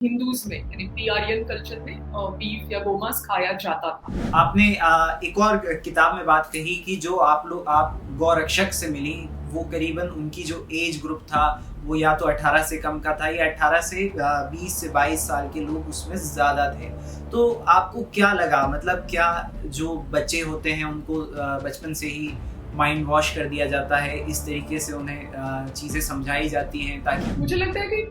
Hindus में यानी pre Aryan culture में बीफ या गोमांस खाया जाता था। आपने एक और किताब में बात कही कि जो आप गौरक्षक से मिली, वो करीबन उनकी जो एज ग्रुप था वो या तो 18 से कम का था या 18 से 20 से 22 साल के लोग उसमें ज़्यादा थे। तो आपको क्या लगा, मतलब क्या जो बच्चे होते हैं उनको बचपन से ही माइंड वॉश कर दिया जाता है, इस तरीके से उन्हें चीज़ें समझाई जाती हैं ताकि मुझे लगता है कि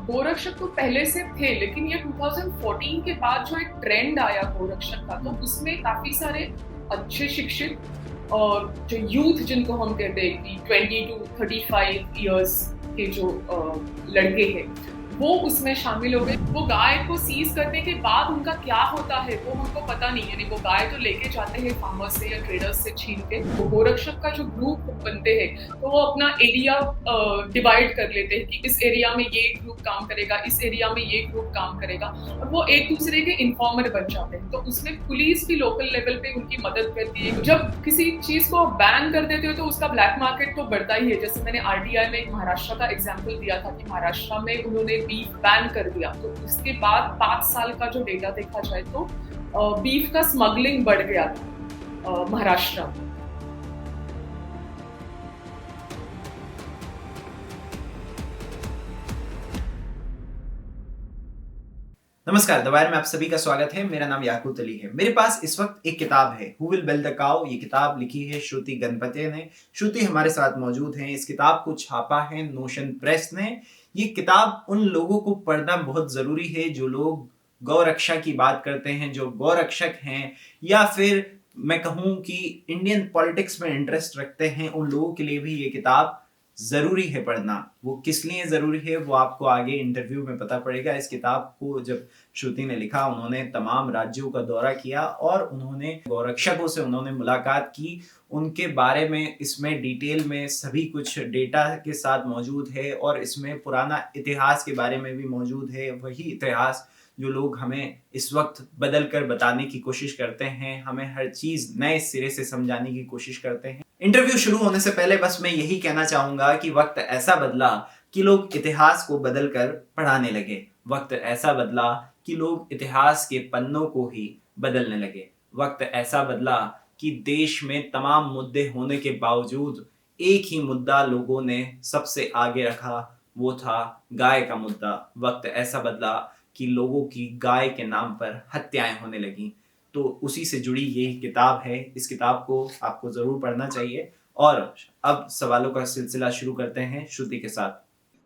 गोरक्षक तो पहले से थे, लेकिन ये 2014 के बाद जो एक ट्रेंड आया गोरक्षक का, तो उसमें काफी सारे अच्छे शिक्षित और जो यूथ जिनको हम कहते हैं कि 20 टू 35 इयर्स के जो लड़के हैं वो उसमें शामिल हो गए। वो गाय को सीज करने के बाद उनका क्या होता है वो हमको पता नहीं, यानी वो गाय तो लेके जाते हैं फार्मर्स से या ट्रेडर्स से छीन के। वो गोरक्षक का जो ग्रुप बनते हैं तो वो अपना एरिया डिवाइड कर लेते हैं कि इस एरिया में ये ग्रुप काम करेगा, इस एरिया में ये ग्रुप काम करेगा, और वो एक दूसरे के इन्फॉर्मर बन जाते हैं। तो उसमें पुलिस भी लोकल लेवल पे उनकी मदद करती है। जब किसी चीज को बैन कर देते हो तो उसका ब्लैक मार्केट तो बढ़ता ही है। जैसे मैंने आरटीआई में एक महाराष्ट्र का एग्जाम्पल दिया था कि महाराष्ट्र में उन्होंने बीफ बैन कर दिया, तो उसके बाद 5 साल का जो डेटा देखा जाए तो बीफ का स्मगलिंग बढ़ गया था महाराष्ट्र में। नमस्कार, द वायर में आप सभी का स्वागत है। मेरा नाम याकूत अली है। मेरे पास इस वक्त एक किताब है, who will build the cow. ये किताब लिखी है श्रुति गणपति ने। श्रुति हमारे साथ मौजूद हैं। इस किताब को छापा है नोशन प्रेस ने। ये किताब उन लोगों को पढ़ना बहुत जरूरी है जो लोग गौ रक्षा की बात करते हैं, जो गौरक्षक हैं, या फिर मैं कहूँ कि इंडियन पॉलिटिक्स में इंटरेस्ट रखते हैं। उन लोगों के लिए भी ये किताब जरूरी है पढ़ना। वो किस लिए जरूरी है वो आपको आगे इंटरव्यू में पता पड़ेगा। इस किताब को जब श्रुति ने लिखा, उन्होंने तमाम राज्यों का दौरा किया और उन्होंने गौरक्षकों से उन्होंने मुलाकात की। उनके बारे में इसमें डिटेल में सभी कुछ डेटा के साथ मौजूद है और इसमें पुराना इतिहास के बारे में भी मौजूद है। वही इतिहास जो लोग हमें इस वक्त बदल कर बताने की कोशिश करते हैं, हमें हर चीज नए सिरे से समझाने की कोशिश करते हैं। इंटरव्यू शुरू होने से पहले बस मैं यही कहना चाहूंगा कि वक्त ऐसा बदला कि लोग इतिहास को बदल कर पढ़ाने लगे। वक्त ऐसा बदला कि लोग इतिहास के पन्नों को ही बदलने लगे। वक्त ऐसा बदला कि देश में तमाम मुद्दे होने के बावजूद एक ही मुद्दा लोगों ने सबसे आगे रखा, वो था गाय का मुद्दा। वक्त ऐसा बदला कि लोगों की गाय के नाम पर हत्याएं होने लगी। तो उसी से जुड़ी यही किताब है। इस किताब को आपको जरूर पढ़ना चाहिए। और अब सवालों का सिलसिला शुरू करते हैं श्रुति के साथ।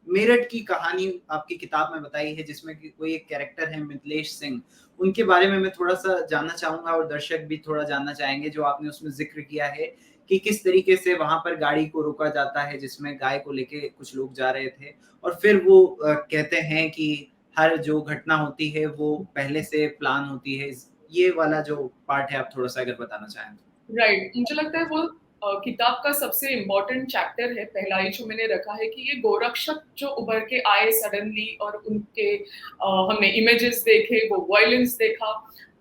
मेरठ की कहानी आपकी किताब में बताई है, जिसमें कि कोई एक कैरेक्टर है मिथिलेश सिंह। उनके बारे में मैं थोड़ा सा जानना चाहूंगा और दर्शक भी थोड़ा जानना चाहेंगे। जो आपने उसमें जिक्र किया है कि किस तरीके से वहां पर गाड़ी को रोका जाता है जिसमें गाय को लेके कुछ लोग जा रहे थे, और फिर वो कहते हैं कि हर जो घटना होती है वो पहले से प्लान होती है। ये वाला जो पार्ट है आप थोड़ा सा अगर बताना चाहें तो। राइट, मुझे लगता है वो किताब का सबसे इम्पोर्टेंट चैप्टर है, पहला ही जो मैंने रखा है कि ये गोरक्षक जो उभर के आए सडनली और उनके हमने इमेजेस देखे, वो वायलेंस देखा,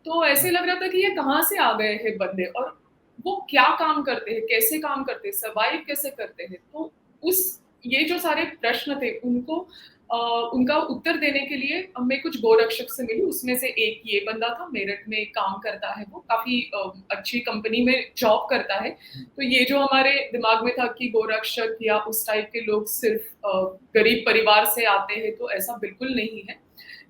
तो ऐसे लग रहा था कि ये कहाँ से आ गए हैं बंदे और वो क्या काम करते हैं, कैसे काम करते हैं, सर्वाइव कैसे करते हैं। तो उस ये जो सारे प्रश्न थे उनको उनका उत्तर देने के लिए मैं कुछ गोरक्षक से मिली। उसमें से एक ये बंदा था, मेरठ में काम करता है, वो काफी अच्छी कंपनी में जॉब करता है। तो ये जो हमारे दिमाग में था कि गोरक्षक या उस टाइप के लोग सिर्फ गरीब परिवार से आते हैं, तो ऐसा बिल्कुल नहीं है।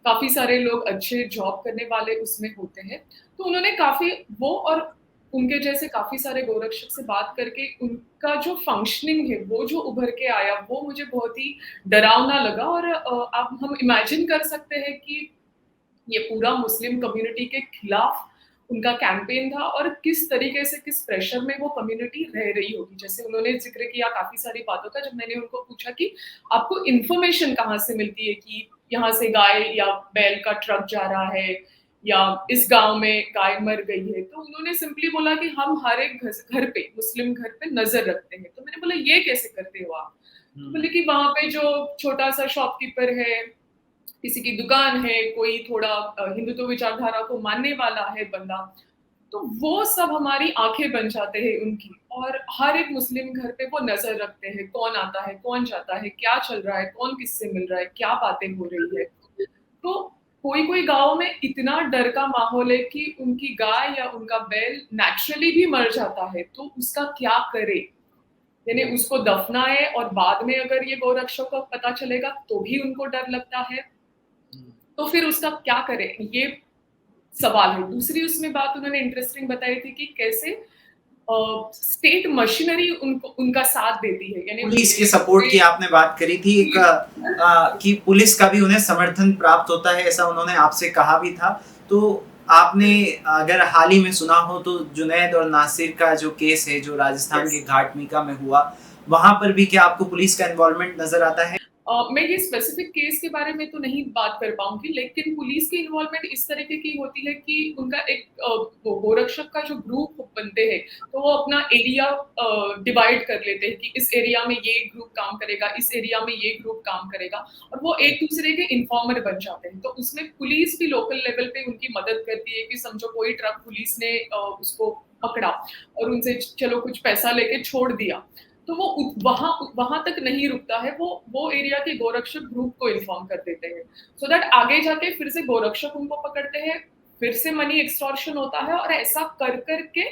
काफी सारे लोग अच्छे जॉब करने वाले उसमें होते हैं। तो उन्होंने काफी वो और उनके जैसे काफी सारे गोरक्षक से बात करके उनका जो फंक्शनिंग है वो जो उभर के आया वो मुझे बहुत ही डरावना लगा। और अब हम इमेजिन कर सकते हैं कि ये पूरा मुस्लिम कम्युनिटी के खिलाफ उनका कैंपेन था और किस तरीके से, किस प्रेशर में वो कम्युनिटी रह रही होगी। जैसे उन्होंने जिक्र किया काफी सारी बातों का। जब मैंने उनको पूछा कि आपको इन्फॉर्मेशन कहाँ से मिलती है कि यहाँ से गाय या बैल का ट्रक जा रहा है या इस गांव में गाय मर गई है, तो उन्होंने सिंपली बोला कि हम हर एक घर पे, मुस्लिम घर पे नजर रखते हैं। तो मैंने बोला ये कैसे करते हो आप? तो बोले कि वहां पे जो छोटा सा शॉपकीपर है, किसी की दुकान है, कोई थोड़ा हिंदुत्व विचारधारा को मानने वाला है बंदा, तो वो सब हमारी आंखें बन जाते हैं उनकी। और हर एक मुस्लिम घर पे वो नजर रखते हैं, कौन आता है, कौन जाता है, क्या चल रहा है, कौन किससे मिल रहा है, क्या बातें हो रही है। तो कोई कोई गाँव में इतना डर का माहौल है कि उनकी गाय या उनका बैल नेचुरली भी मर जाता है, तो उसका क्या करे? यानी उसको दफनाए और बाद में अगर ये गौरक्षक को पता चलेगा तो भी उनको डर लगता है, तो फिर उसका क्या करें? ये सवाल है। दूसरी उसमें बात उन्होंने इंटरेस्टिंग बताई थी कि कैसे स्टेट मशीनरी उनको उनका साथ देती है, यानी पुलिस के सपोर्ट की आपने बात करी थी एक कि पुलिस का भी उन्हें समर्थन प्राप्त होता है, ऐसा उन्होंने आपसे कहा भी था। तो आपने अगर हाल ही में सुना हो तो जुनैद और नासिर का जो केस है जो राजस्थान के घाटमीका में हुआ, वहां पर भी क्या आपको पुलिस का इन्वॉल्वमेंट नजर आता है? मैं ये स्पेसिफिक केस के बारे में तो नहीं बात कर पाऊँगी, लेकिन पुलिस की इन्वॉल्वमेंट इस तरीके की होती है कि उनका एक वो गोरक्षक का जो ग्रुप बनते हैं, तो वो अपना एरिया डिवाइड कर लेते हैं कि इस एरिया में ये ग्रुप काम करेगा, इस एरिया में ये ग्रुप काम करेगा और वो एक-दूसरे के इन्फॉर्मर बन जाते हैं। तो उसमें पुलिस भी लोकल लेवल पे उनकी मदद करती है कि समझो कोई ट्रक पुलिस ने उसको पकड़ा और उनसे चलो कुछ पैसा लेके छोड़ दिया। तो वो वहाँ वहाँ तक नहीं रुकता है, वो एरिया के गोरक्षक ग्रुप को इन्फॉर्म कर देते हैं, सो दैट आगे जाके फिर से गोरक्षक उनको पकड़ते हैं, फिर से मनी एक्सटॉर्शन होता है और ऐसा कर कर के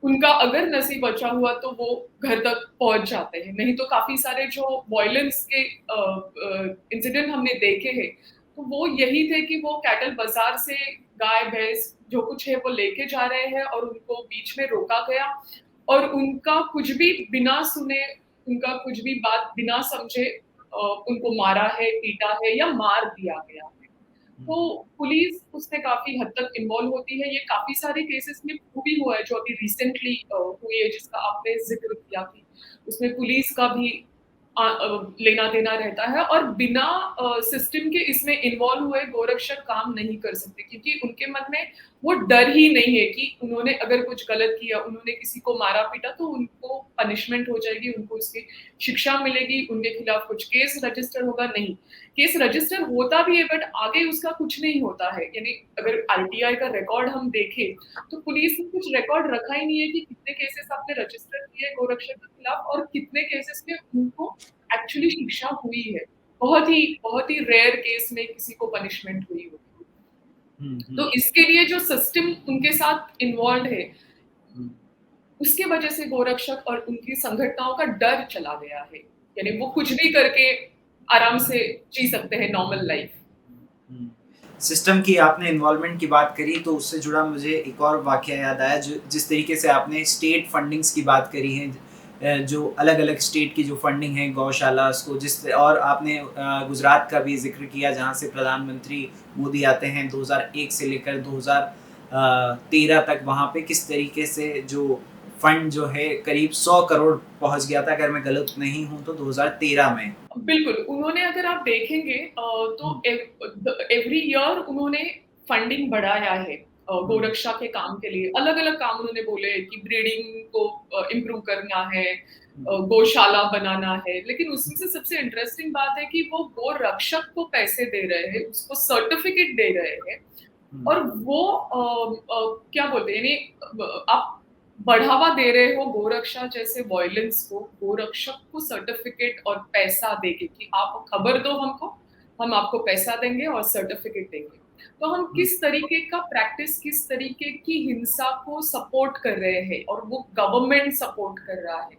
उनका अगर नसीब बचा हुआ तो वो घर तक पहुँच जाते हैं। नहीं तो काफ़ी सारे जो वॉयलेंस के इंसिडेंट हमने देखे हैं, तो वो यही थे कि वो कैटल बाज़ार से गाय-भैंस जो कुछ है वो लेके जा रहे हैं और उनको बीच में रोका गया और उनका कुछ भी बिना सुने, उनका कुछ भी बात बिना समझे उनको मारा है, पीटा है या मार दिया गया है। तो पुलिस उसमें काफ़ी हद तक इन्वॉल्व होती है। ये काफ़ी सारे केसेस में वो भी हुआ है जो अभी रिसेंटली हुई है जिसका आपने ज़िक्र किया कि उसमें पुलिस का भी लेना-देना रहता है और बिना सिस्टम के इसमें इन्वॉल्व हुए गोरक्षक काम नहीं कर सकते क्योंकि उनके मन में वो डर ही नहीं है कि उन्होंने अगर कुछ गलत किया, उन्होंने किसी को मारा-पीटा तो उनको पनिशमेंट हो जाएगी, उनको उसकी शिक्षा मिलेगी, उनके खिलाफ कुछ केस रजिस्टर होगा, नहीं। केस रजिस्टर होता भी है बट आगे उसका कुछ नहीं होता है। यानी अगर आरटीआई का रिकॉर्ड हम देखें, तो पुलिस ने कुछ रिकॉर्ड रखा ही नहीं है कि कितने केसेस आपने रजिस्टर किए गोरक्षक के खिलाफ और कितने केसेस में उनको एक्चुअली शिक्षा हुई है। बहुत ही रेयर केस में किसी को पनिशमेंट हुई होगी। तो इसके लिए जो सिस्टम उनके साथ इन्वॉल्व्ड है, उसके वजह से गोरक्षक और उनकी संगठनाओं का डर चला गया है। यानी वो कुछ भी करके आराम से जी सकते हैं नॉर्मल लाइफ। सिस्टम की आपने इन्वॉल्वमेंट की बात करी तो उससे जुड़ा मुझे एक और वाकया याद आया जो जिस तरीके से आपने स्टेट फंडिंग्स की बात करी है, जो अलग अलग स्टेट की जो फंडिंग है गौशाला को जिस और आपने गुजरात का भी जिक्र किया जहाँ से प्रधानमंत्री मोदी आते हैं 2001 से लेकर 2013 तक वहाँ पे किस तरीके से जो फंड जो है करीब 100 करोड़ पहुँच गया था अगर मैं गलत नहीं हूँ तो 2013 में। बिल्कुल, उन्होंने अगर आप देखेंगे तो एवरी ईयर उन्होंने फंडिंग बढ़ाया है गोरक्षा के काम के लिए। अलग-अलग काम उन्होंने बोले कि ब्रीडिंग को इम्प्रूव करना है, गौशाला बनाना है। लेकिन उसमें से सबसे इंटरेस्टिंग बात है कि वो गोरक्षक को पैसे दे रहे हैं, उसको सर्टिफिकेट दे रहे हैं और वो क्या बोलते हैं यानी आप बढ़ावा दे रहे हो गोरक्षा जैसे वॉयलेंस को, गोरक्षक को सर्टिफिकेट और पैसा देके कि आप खबर दो हमको, हम आपको पैसा देंगे और सर्टिफिकेट देंगे। तो हम किस तरीके का प्रैक्टिस, किस तरीके की हिंसा को सपोर्ट कर रहे हैं और वो गवर्नमेंट सपोर्ट कर रहा है।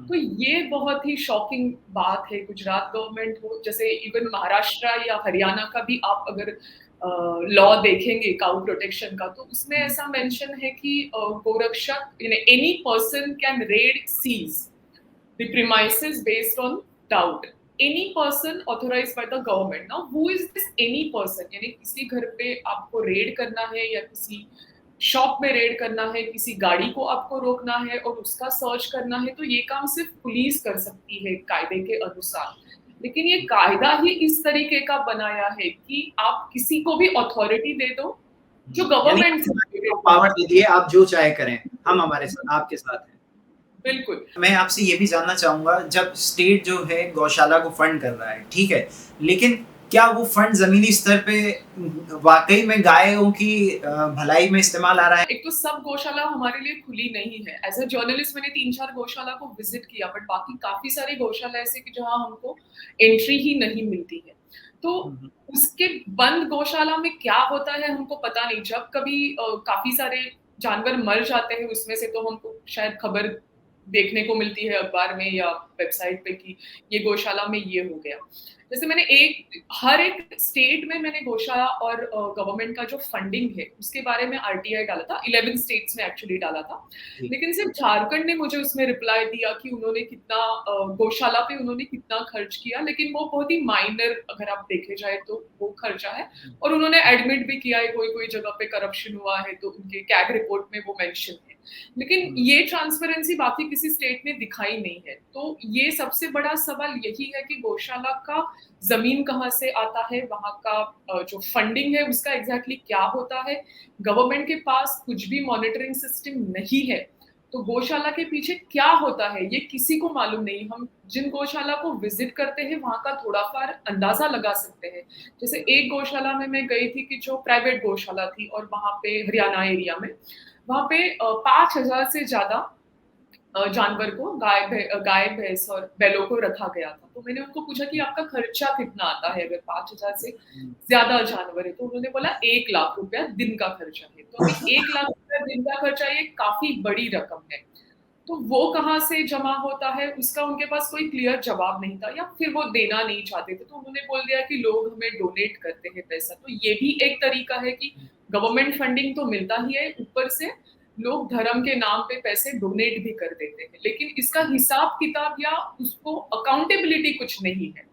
तो ये बहुत ही शॉकिंग बात है, गुजरात गवर्नमेंट हो, जैसे इवन महाराष्ट्र या हरियाणा का भी आप अगर लॉ देखेंगे काउ प्रोटेक्शन का, तो उसमें ऐसा मेंशन है कि गोरक्षक यानी any person can raid seize the premises based on doubt. Any person authorised by the government. Now who is this any person? यानी किसी घर पे आपको रेड करना है या किसी शॉप में रेड करना है, किसी गाड़ी को आपको रोकना है और उसका सर्च करना है, तो ये काम सिर्फ पुलिस कर सकती है कायदे के अनुसार। लेकिन ये कायदा ही इस तरीके का बनाया है कि आप किसी को भी अथॉरिटी दे दो जो गवर्नमेंट से पावर दे दिए आप जो चाहे करें, हम हमारे साथ आपके साथ हैं। बिल्कुल। मैं आपसे ये भी जानना चाहूंगा जब स्टेट जो है गौशाला को फंड कर रहा है, ठीक है, लेकिन क्या वो फंड जमीनी स्तर पे वाकई में गायों की भलाई में इस्तेमाल आ रहा है? एक तो सब गौशाला हमारे लिए खुली नहीं है। एज़ अ जर्नलिस्ट मैंने 3-4 गौशाला को विज़िट किया, बट बाकी काफ़ी सारी गौशाला ऐसे कि जहाँ हमको एंट्री ही नहीं मिलती है। तो हुँ, हुँ। उसके बंद गौशाला में क्या होता है हमको पता नहीं। जब कभी काफ़ी सारे जानवर मर जाते हैं उसमें से, तो हमको शायद खबर देखने को मिलती है अखबार में या वेबसाइट पे कि ये गौशाला में ये हो गया। जैसे मैंने हर एक स्टेट में मैंने गौशाला और गवर्नमेंट का जो फंडिंग है उसके बारे में आरटीआई डाला था, 11 स्टेट्स में एक्चुअली डाला था। जी। लेकिन सिर्फ झारखंड ने मुझे उसमें रिप्लाई दिया कि उन्होंने कितना गौशाला पे उन्होंने कितना खर्च किया, लेकिन वो बहुत ही माइनर अगर आप देखे जाए तो वो खर्चा है। हुँ, और उन्होंने एडमिट भी किया है कोई-कोई जगह पे करप्शन हुआ है, तो उनके कैग रिपोर्ट में वो मेंशन है। लेकिन हुँ, ये ट्रांसपेरेंसी बाकी किसी स्टेट ने दिखाई नहीं है। तो ये सबसे बड़ा सवाल यही है कि गौशाला का ज़मीन कहाँ से आता है, वहाँ का जो फंडिंग है उसका एग्ज़ैक्टली क्या होता है? गवर्नमेंट के पास कुछ भी मॉनिटरिंग सिस्टम नहीं है, तो गौशाला के पीछे क्या होता है ये किसी को मालूम नहीं। हम जिन गौशाला को विज़िट करते हैं वहाँ का थोड़ा-फार अंदाज़ा लगा सकते हैं। जैसे एक गौशाला में मैं गई थी कि जो प्राइवेट गौशाला थी और वहाँ पे हरियाणा एरिया में, वहाँ पे 5,000 से ज़्यादा जानवर को गाय, भैंस और बैलों को रखा गया था। तो मैंने उनको पूछा कि आपका खर्चा कितना आता है अगर 5,000 से हुँ, ज़्यादा जानवर है? तो उन्होंने बोला 1 लाख रुपया दिन का खर्चा है। तो अभी 1 लाख रुपया दिन का खर्चा ये काफ़ी बड़ी रकम है। तो वो कहाँ से जमा होता है उसका उनके पास कोई क्लियर जवाब नहीं था, या फिर वो देना नहीं चाहते थे। तो उन्होंने बोल दिया कि लोग हमें डोनेट करते हैं पैसा। तो ये भी एक तरीका है कि हुँ, गवर्नमेंट फंडिंग तो मिलता ही है, ऊपर से लोग धर्म के नाम पे पैसे डोनेट भी कर देते हैं। लेकिन इसका हिसाब-किताब या उसको अकाउंटेबिलिटी कुछ नहीं है,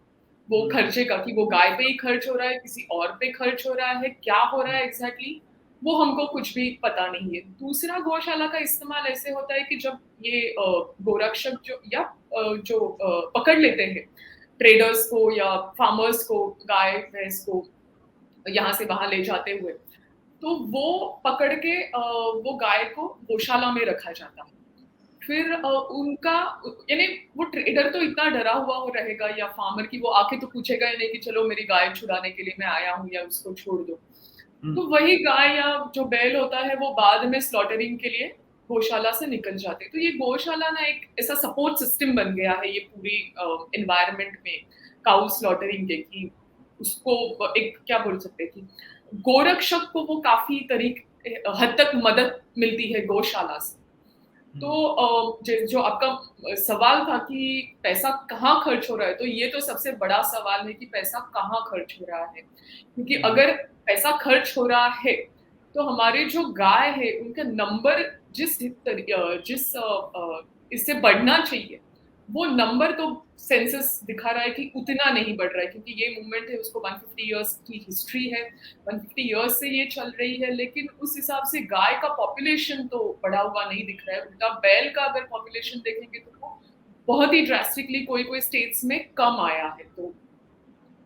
वो हुँ, खर्चे का कि वो गाय पे ही खर्च हो रहा है, किसी और पे खर्च हो रहा है, क्या हो रहा हुँ, है एग्ज़ैक्टली वो हमको कुछ भी पता नहीं है। दूसरा गौशाला का इस्तेमाल ऐसे होता है कि जब ये गोरक्षक जो पकड़ लेते हैं ट्रेडर्स को या फार्मर्स को, गाय, भैंस को यहाँ से वहाँ ले जाते हुए, तो वो पकड़ के वो गाय को गौशाला में रखा जाता है। फिर उनका यानी वो ट्रेडर तो इतना डरा हुआ हो रहेगा या फार्मर कि वो आके तो पूछेगा ही नहीं कि चलो मेरी गाय छुड़ाने के लिए मैं आया हूँ या उसको छोड़ दो। हुँ, तो वही गाय या जो बैल होता है वो बाद में स्लॉटरिंग के लिए गौशाला से निकल जाते हैं। तो ये गौशाला ना एक ऐसा सपोर्ट सिस्टम बन गया है ये पूरी एनवायरनमेंट में काऊ स्लॉटरिंग के, कि उसको एक क्या बोल सकते हैं कि गोरक्षक को वो काफ़ी हद तक मदद मिलती है गौशाला से। तो हुँ, जो आपका सवाल था कि पैसा कहाँ खर्च हो रहा है, तो ये तो सबसे बड़ा सवाल है कि पैसा कहाँ खर्च हो रहा है। क्योंकि हुँ, अगर पैसा खर्च हो रहा है, तो हमारे जो गाय है, उनका नंबर इससे बढ़ना चाहिए, वो नंबर तो सेंसस दिखा रहा है कि उतना नहीं बढ़ रहा है, क्योंकि ये मूवमेंट है उसको 150 इयर्स की हिस्ट्री है, 150 इयर्स से ये चल रही है, लेकिन उस हिसाब से गाय का पॉपुलेशन तो बढ़ा हुआ नहीं दिख रहा है। उल्टा बैल का अगर पॉपुलेशन देखेंगे तो वो बहुत ही ड्रास्टिकली कोई-कोई स्टेट्स में कम आया है, तो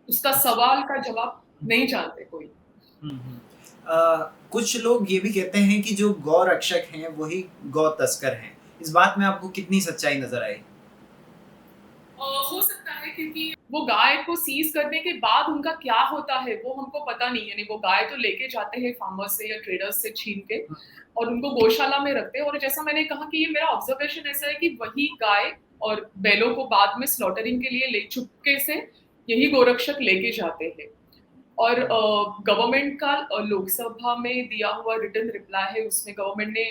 उसका अच्छा। सवाल का जवाब हुँ, नहीं जानते कोई। हुँ, हुँ। कुछ लोग ये भी कहते हैं कि जो गौ रक्षक हैं, वही गौ तस्कर हैं। इस बात में आपको कितनी सच्चाई नज़र आई? हो सकता है, क्योंकि वो गाय को सीज़ करने के बाद उनका क्या होता है वो हमको पता नहीं है। यानी वो गाय तो लेके जाते हैं फार्मर्स से या ट्रेडर्स से छीन के हुँ, और उनको गौशाला में रखते हैं, और जैसा मैंने कहा कि ये मेरा ऑब्जर्वेशन ऐसा है कि वही गाय और बैलों को बाद में स्लॉटरिंग के लिए ले चुपके से यही गोरक्षक लेके जाते हैं। और हुँ, गवर्नमेंट का लोकसभा में दिया हुआ रिटन रिप्लाई है, उसमें गवर्नमेंट ने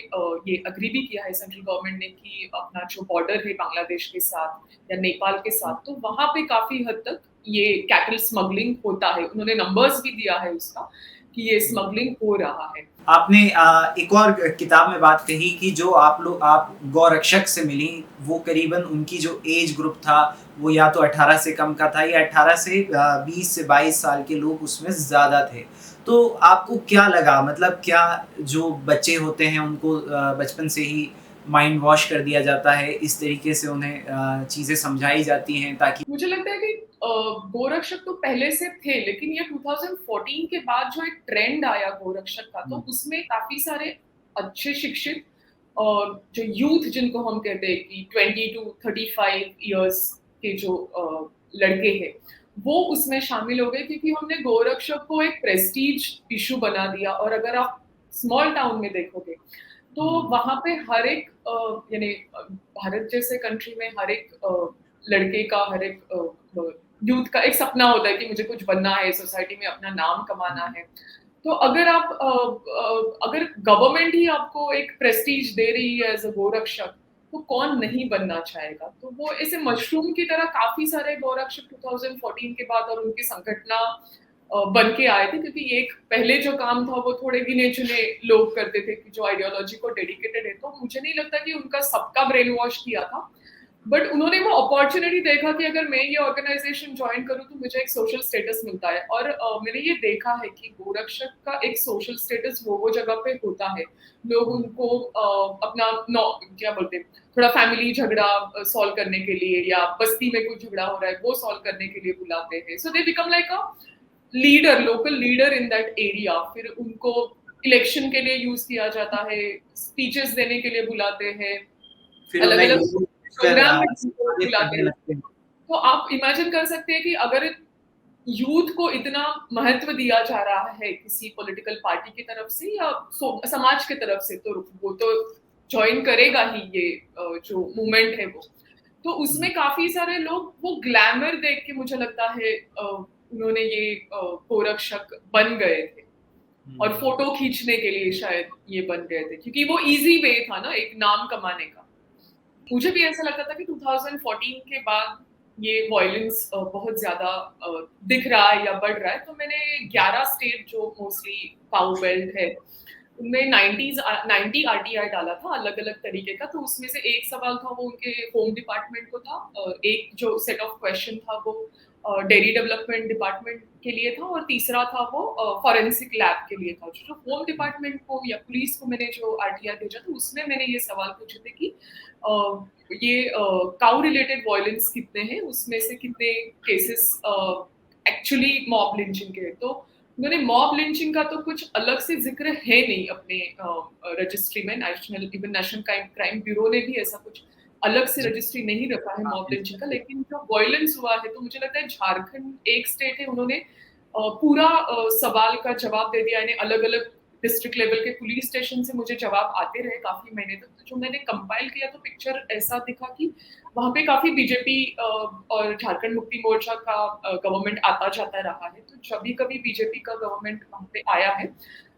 ये एग्री भी किया है, सेंट्रल गवर्नमेंट ने, कि अपना जो बॉर्डर है बांग्लादेश के साथ या नेपाल के हुँ। साथ, तो वहाँ पे काफ़ी हद तक ये कैटल स्मगलिंग होता है। उन्होंने नंबर्स भी दिया है उसका कि ये स्मगलिंग हो रहा है। आपने एक और किताब में बात कही कि जो आप गौरक्षक से मिली, वो करीबन उनकी जो एज ग्रुप था, वो या तो 18 से कम का था या 18 से 20 से 22 साल के लोग उसमें ज़्यादा थे। तो आपको क्या लगा? मतलब क्या जो बच्चे होते हैं उनको बचपन से ही माइंड वॉश कर दिया जाता है, इस तरीके से उन्हें चीज़ें समझाई जाती हैं ताकि मुझे लगता है कि गोरक्षक तो पहले से थे, लेकिन ये 2014 के बाद जो एक ट्रेंड आया गोरक्षक का, तो हुँ, उसमें काफ़ी सारे अच्छे शिक्षित जो यूथ जिनको हम कहते हैं कि 20 टू 35 इयर्स के जो लड़के हैं, वो उसमें शामिल हो गए, क्योंकि हमने गोरक्षक को एक प्रेस्टीज इश्यू बना दिया। और अगर आप स्मॉल टाउन में देखोगे, तो हुँ, वहाँ पे हर एक यानी भारत जैसे कंट्री में हर एक लड़के का, हर एक यूथ का एक सपना होता है कि मुझे कुछ बनना है, सोसाइटी में अपना नाम कमाना है। तो अगर गवर्नमेंट ही आपको एक प्रेस्टीज दे रही है एज़ अ गोरक्षक, तो कौन नहीं बनना चाहेगा? तो वो ऐसे मशरूम की तरह काफ़ी सारे गोरक्षक 2014 के बाद और उनकी संगठना बन के आए थे, क्योंकि एक पहले जो काम था वो थोड़े गिने-चुने लोग करते थे कि जो आइडियोलॉजी को डेडिकेटेड है, तो मुझे नहीं लगता कि उनका सबका ब्रेन वॉश किया था। बट उन्होंने वो अपॉर्च्युनिटी देखा कि अगर मैं ये ऑर्गेनाइजेशन जॉइन करूँ तो मुझे एक सोशल स्टेटस मिलता है, और मैंने ये देखा है कि गोरक्षक का एक सोशल स्टेटस वो जगह पे होता है। लोग उनको अपना क्या बोलते हैं, थोड़ा फैमिली झगड़ा सॉल्व करने के लिए, या बस्ती में कुछ झगड़ा हो रहा है वो सॉल्व करने के लिए बुलाते हैं। So they become like a leader, local leader in that area. फिर उनको इलेक्शन के लिए यूज किया जाता है, स्पीचेस देने के लिए बुलाते हैं, फिर अलग उन्हें अलग फिर प्रोग्राम में सम्मानित बुलाते करने हैं। लगते हैं। तो आप इमेजिन कर सकते हैं कि अगर यूथ को इतना महत्व दिया जा रहा है किसी पॉलिटिकल पार्टी की तरफ से या समाज की तरफ से, तो वो तो ज्वाइन करेगा ही ये जो मूवमेंट है वो। तो उसमें काफी सारे लोग वो ग्लैमर देख के मुझे लगता है उन्होंने ये गोरक्षक बन गए थे, और फोटो खींचने के लिए शायद ये बन गए थे, क्योंकि वो इजी वे था ना एक नाम कमाने का। मुझे भी ऐसा लगता था कि 2014 के बाद ये वॉयलेंस बहुत ज़्यादा दिख रहा है या बढ़ रहा है, तो मैंने 11 स्टेट जो मोस्टली पावर बेल्ट है, उनमें 90 आरटीआई डाला था अलग-अलग तरीके का। तो उसमें से एक सवाल था वो उनके होम डिपार्टमेंट को था, एक जो सेट ऑफ क्वेश्चन था वो डेयरी डेवलपमेंट डिपार्टमेंट के लिए था, और तीसरा था वो फॉरेंसिक लैब के लिए था। जो होम डिपार्टमेंट को या पुलिस को मैंने जो आरटीआई भेजा था, उसमें मैंने ये सवाल पूछे थे कि ये काउ रिलेटेड वायलेंस कितने हैं, उसमें से कितने केसेस एक्चुअली मॉब लिंचिंग के हैं। तो उन्होंने मॉब लिंचिंग का तो कुछ अलग से जिक्र है नहीं अपने रजिस्ट्री में। नेशनल क्राइम ब्यूरो ने भी ऐसा कुछ अलग से रजिस्ट्री नहीं रखा है मॉब लिंचिंग का। लेकिन जो वायलेंस हुआ है, तो मुझे लगता है झारखंड एक स्टेट है, उन्होंने पूरा सवाल का जवाब दे दिया। इन्हें अलग अलग डिस्ट्रिक्ट लेवल के पुलिस स्टेशन से मुझे जवाब आते रहे काफी महीने तक। तो जो मैंने कंपाइल किया तो पिक्चर ऐसा दिखा कि वहाँ पे काफी बीजेपी और झारखंड मुक्ति मोर्चा का गवर्नमेंट आता जाता रहा है। तो जब भी कभी बीजेपी का गवर्नमेंट वहाँ पे आया है,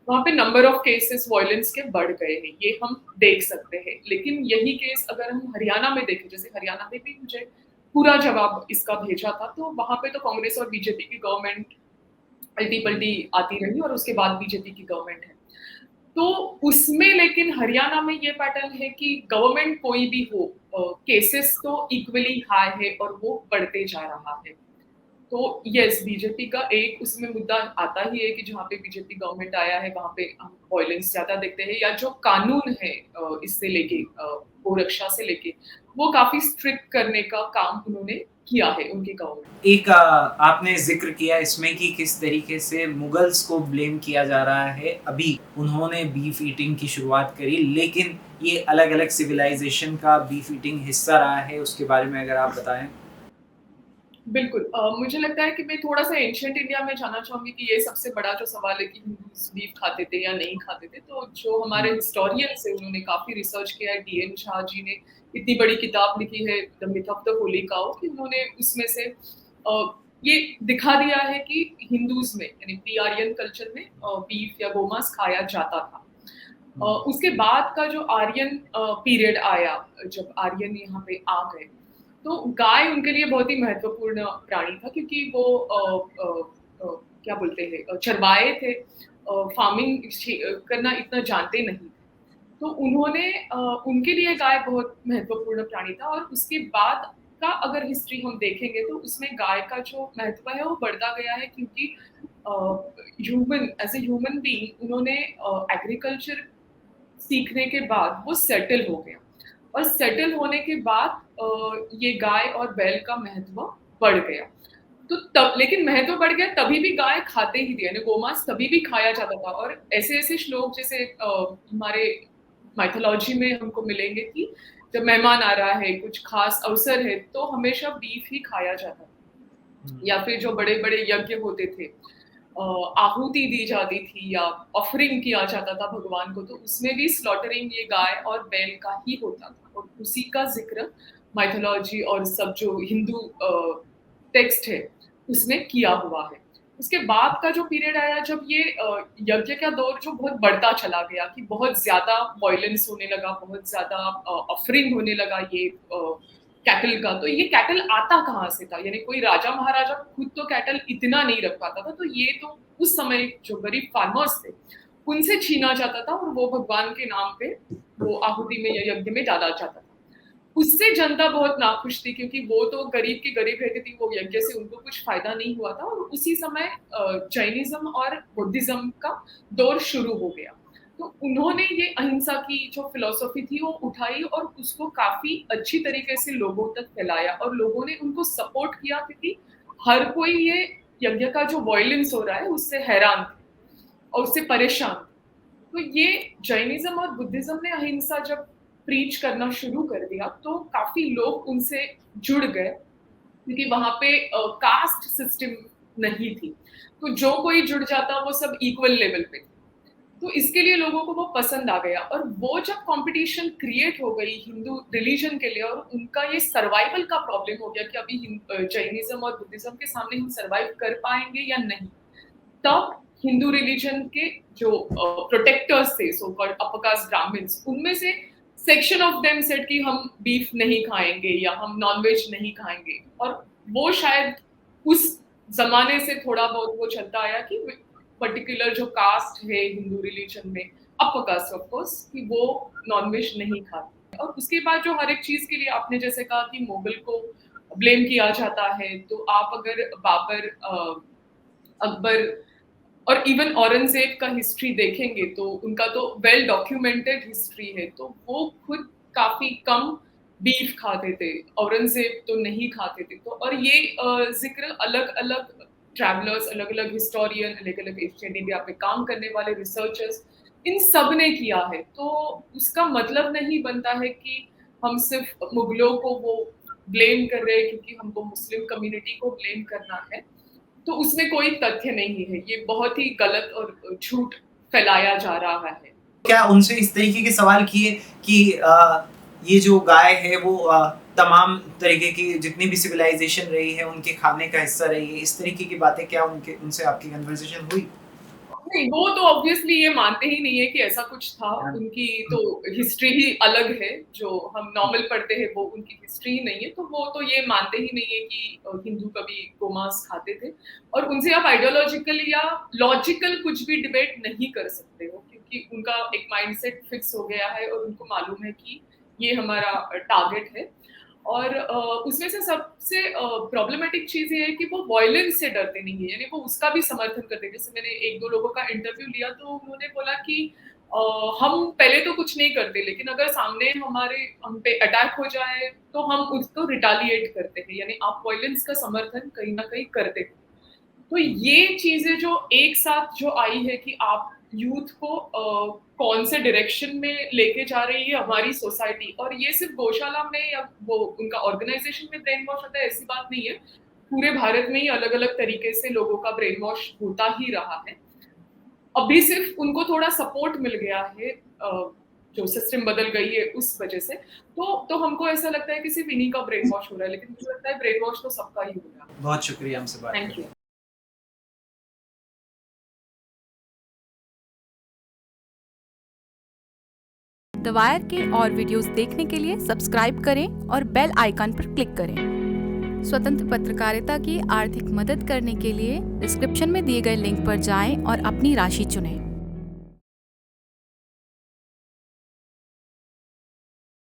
वहाँ पे नंबर ऑफ केसेस वायलेंस के बढ़ गए हैं, ये हम देख सकते हैं। लेकिन यही केस अगर हम हरियाणा में देखें, जैसे हरियाणा में भी मुझे पूरा जवाब इसका भेजा था, तो वहाँ पे तो कांग्रेस और बीजेपी की गवर्नमेंट पलटी-पलटी आती रही, और उसके बाद बीजेपी की गवर्नमेंट है। तो उसमें लेकिन हरियाणा में ये पैटर्न है कि गवर्नमेंट कोई भी हो, केसेस तो इक्वली हाई है और वो बढ़ते जा रहा है। तो यस, बीजेपी का एक उसमें मुद्दा आता ही है कि जहाँ पे बीजेपी गवर्नमेंट आया है वहाँ पे हम वायलेंस ज्यादा देखते हैं, या जो कानून है इससे लेके गोरक्षा से लेके, वो काफी स्ट्रिक्ट करने का काम उन्होंने किया है उनकी गवर्नमेंट। एक आपने जिक्र किया इसमें कि किस तरीके से मुगल्स को ब्लेम किया जा रहा है। अभी उन्होंने बीफ ईटिंग की शुरुआत करी, लेकिन ये अलग अलग सिविलाइजेशन का बीफ ईटिंग हिस्सा रहा है, उसके बारे में अगर आप बताएं। बिल्कुल। मुझे लगता है कि मैं थोड़ा-सा एंशिएंट इंडिया में जाना चाहूँगी कि ये सबसे बड़ा जो सवाल है कि हिंदूज़ बीफ खाते थे या नहीं खाते थे। तो जो हमारे हिस्टोरियंस हैं, उन्होंने काफ़ी रिसर्च किया है। डीएन झा जी ने इतनी बड़ी किताब लिखी है, the myth of the holy cow, कि उन्होंने उसमें से ये दिखा दिया है कि हिंदूज़ में, यानी प्री आर्यन कल्चर में बीफ या गोमांस खाया जाता था। उसके बाद का जो आर्यन पीरियड आया, जब आर्यन यहाँ पे आ गए, तो गाय उनके लिए बहुत ही महत्वपूर्ण प्राणी था, क्योंकि वो क्या बोलते हैं, चरवाहे थे, फार्मिंग करना इतना जानते नहीं थे। तो उन्होंने उनके लिए गाय बहुत महत्वपूर्ण प्राणी था। और उसके बाद का अगर हिस्ट्री हम देखेंगे तो उसमें गाय का जो महत्व है वो बढ़ता गया है, क्योंकि human as a human being उन्होंने एग्रीकल्चर सीखने के बाद वो सेटल हो गया, और सेटल होने के बाद ये गाय और बैल का महत्व बढ़ गया। तो तब लेकिन महत्व बढ़ गया, तभी भी गाय खाते ही थे, यानी गोमांस तभी भी खाया जाता था। और ऐसे-ऐसे श्लोक जैसे हमारे माइथोलॉजी में हमको मिलेंगे कि जब मेहमान आ रहा है, कुछ खास अवसर है, तो हमेशा बीफ ही खाया जाता था। या फिर जो बड़े-बड़े यज्ञ होते थे, आहुति दी जाती थी या ऑफरिंग किया जाता था भगवान को, तो उसमें भी स्लॉटरिंग ये गाय और बैल का ही होता था। और उसी का ज़िक्र माइथोलॉजी और सब जो हिंदू टेक्स्ट है उसने किया हुआ है। उसके बाद का जो पीरियड आया जब ये यज्ञ का दौर जो बहुत बढ़ता चला गया कि बहुत ज़्यादा वॉयलेंस होने लगा, बहुत ज़्यादा ऑफरिंग होने लगा ये कैटल का। तो ये कैटल आता कहाँ से था? यानी कोई राजा महाराजा खुद तो कैटल इतना नहीं रख पाता था, तो ये तो उस समय जो गरीब फार्मर्स थे, उनसे छीना जाता था और वो भगवान के नाम पे वो आहुति में या यज्ञ में डाला जाता था। उससे जनता बहुत नाखुश थी क्योंकि वो तो गरीब की गरीब रहती थी, वो यज्ञ से उनको कुछ फायदा नहीं हुआ था और उसी समय जैनिज्म और बुद्धिज्म का दौर शुरू हो गया। तो उन्होंने ये अहिंसा की जो फिलॉसफी थी वो उठाई और उसको काफी अच्छी तरीके से लोगों तक फैलाया और लोगों ने उनको सपोर्ट किया क्योंकि हर कोई ये यज्ञ का जो वॉयलेंस हो रहा है उससे हैरान थे और उससे परेशान थे। तो ये जैनिज्म और बुद्धिज्म ने अहिंसा जब प्रीच करना शुरू कर दिया तो काफी लोग उनसे जुड़ गए क्योंकि वहां पे कास्ट सिस्टम नहीं थी, तो जो कोई जुड़ जाता वो सब इक्वल लेवल पे थे। तो इसके लिए लोगों को वो पसंद आ गया और वो जब कंपटीशन क्रिएट हो गई हिंदू रिलीजन के लिए और उनका ये सर्वाइवल का प्रॉब्लम हो गया कि अभी जैनिज्म और बुद्धिज्म के सामने हम सर्वाइव कर पाएंगे या नहीं, तब हिंदू रिलीजन के जो प्रोटेक्टर्स थे so called upper caste Brahmins, उनमें से सेक्शन ऑफ देम सेड कि हम बीफ नहीं खाएंगे या हम नॉनवेज नहीं खाएंगे। और वो शायद उस जमाने से थोड़ा बहुत वो चलता आया कि पर्टिकुलर जो कास्ट है हिंदू रिलीजन में, अपर कास्ट ऑफ कोर्स, कि वो नॉनवेज नहीं खाते। और उसके बाद जो हर एक चीज के लिए आपने जैसे कहा कि मुगल को ब्लेम किया जाता है, तो आप अगर बाबर, अकबर और इवन औरंगजेब का हिस्ट्री देखेंगे तो उनका तो वेल डॉक्यूमेंटेड हिस्ट्री है, तो वो खुद काफी कम बीफ खाते थे, औरंगजेब तो नहीं खाते थे। तो और ये जिक्र अलग अलग ट्रैवलर्स, अलग अलग हिस्टोरियन, अलग अलग एशियन इंडिया पे काम करने वाले रिसर्चर्स, इन सब ने किया है। तो उसका मतलब नहीं बनता है कि हम सिर्फ मुगलों को वो ब्लेम कर रहे हैं क्योंकि हमको मुस्लिम कम्युनिटी को ब्लेम करना है, तो उसमें कोई तथ्य नहीं है। ये बहुत ही गलत और झूठ फैलाया जा रहा है। क्या उनसे इस तरीके के सवाल किए कि ये जो गाय है वो तमाम तरीके की जितनी भी सिविलाइजेशन रही है उनके खाने का हिस्सा रही है, इस तरीके की बातें क्या उनसे आपकी कन्वर्सेशन हुई? नहीं, वो तो ऑब्वियसली ये मानते ही नहीं है कि ऐसा कुछ था। उनकी तो हिस्ट्री ही अलग है, जो हम नॉर्मल पढ़ते हैं वो उनकी हिस्ट्री ही नहीं है। तो वो तो ये मानते ही नहीं है कि हिंदू कभी गोमांस खाते थे और उनसे आप आइडियोलॉजिकल या लॉजिकल कुछ भी डिबेट नहीं कर सकते हो क्योंकि उनका एक माइंडसेट फिक्स हो गया है और उनको मालूम है कि ये हमारा टारगेट है। और उसमें से सबसे प्रॉब्लमेटिक चीज़ ये है कि वो वॉयलेंस से डरते नहीं है, यानी वो उसका भी समर्थन करते हैं। जैसे मैंने 1-2 लोगों का इंटरव्यू लिया तो उन्होंने बोला कि हम पहले तो कुछ नहीं करते, लेकिन अगर सामने हम पे अटैक हो जाए तो हम उसको रिटेलिएट करते हैं, यानी आप वॉयलेंस का समर्थन कहीं न कहीं करते हो। तो ये चीज़ें जो एक साथ जो आई है कि आप यूथ को कौन से डायरेक्शन में लेके जा रही है हमारी सोसाइटी, और ये सिर्फ गौशाला में या वो उनका ऑर्गेनाइजेशन में ब्रेन वॉश होता है ऐसी बात नहीं है। पूरे भारत में ही अलग-अलग तरीके से लोगों का ब्रेन वॉश होता ही रहा है। अभी सिर्फ उनको थोड़ा सपोर्ट मिल गया है, जो सिस्टम बदल गई है उस वजह से। तो हमको ऐसा लगता है कि सिर्फ इन्हीं का ब्रेन वॉश हो रहा है, लेकिन मुझे लगता है ब्रेन वॉश तो सबका ही हो रहा है। बहुत शुक्रिया हमसे बात थैंक यू। द वायर के और वीडियोस देखने के लिए सब्सक्राइब करें और बेल आइकन पर क्लिक करें। स्वतंत्र पत्रकारिता की आर्थिक मदद करने के लिए डिस्क्रिप्शन में दिए गए लिंक पर जाएं और अपनी राशि चुनें।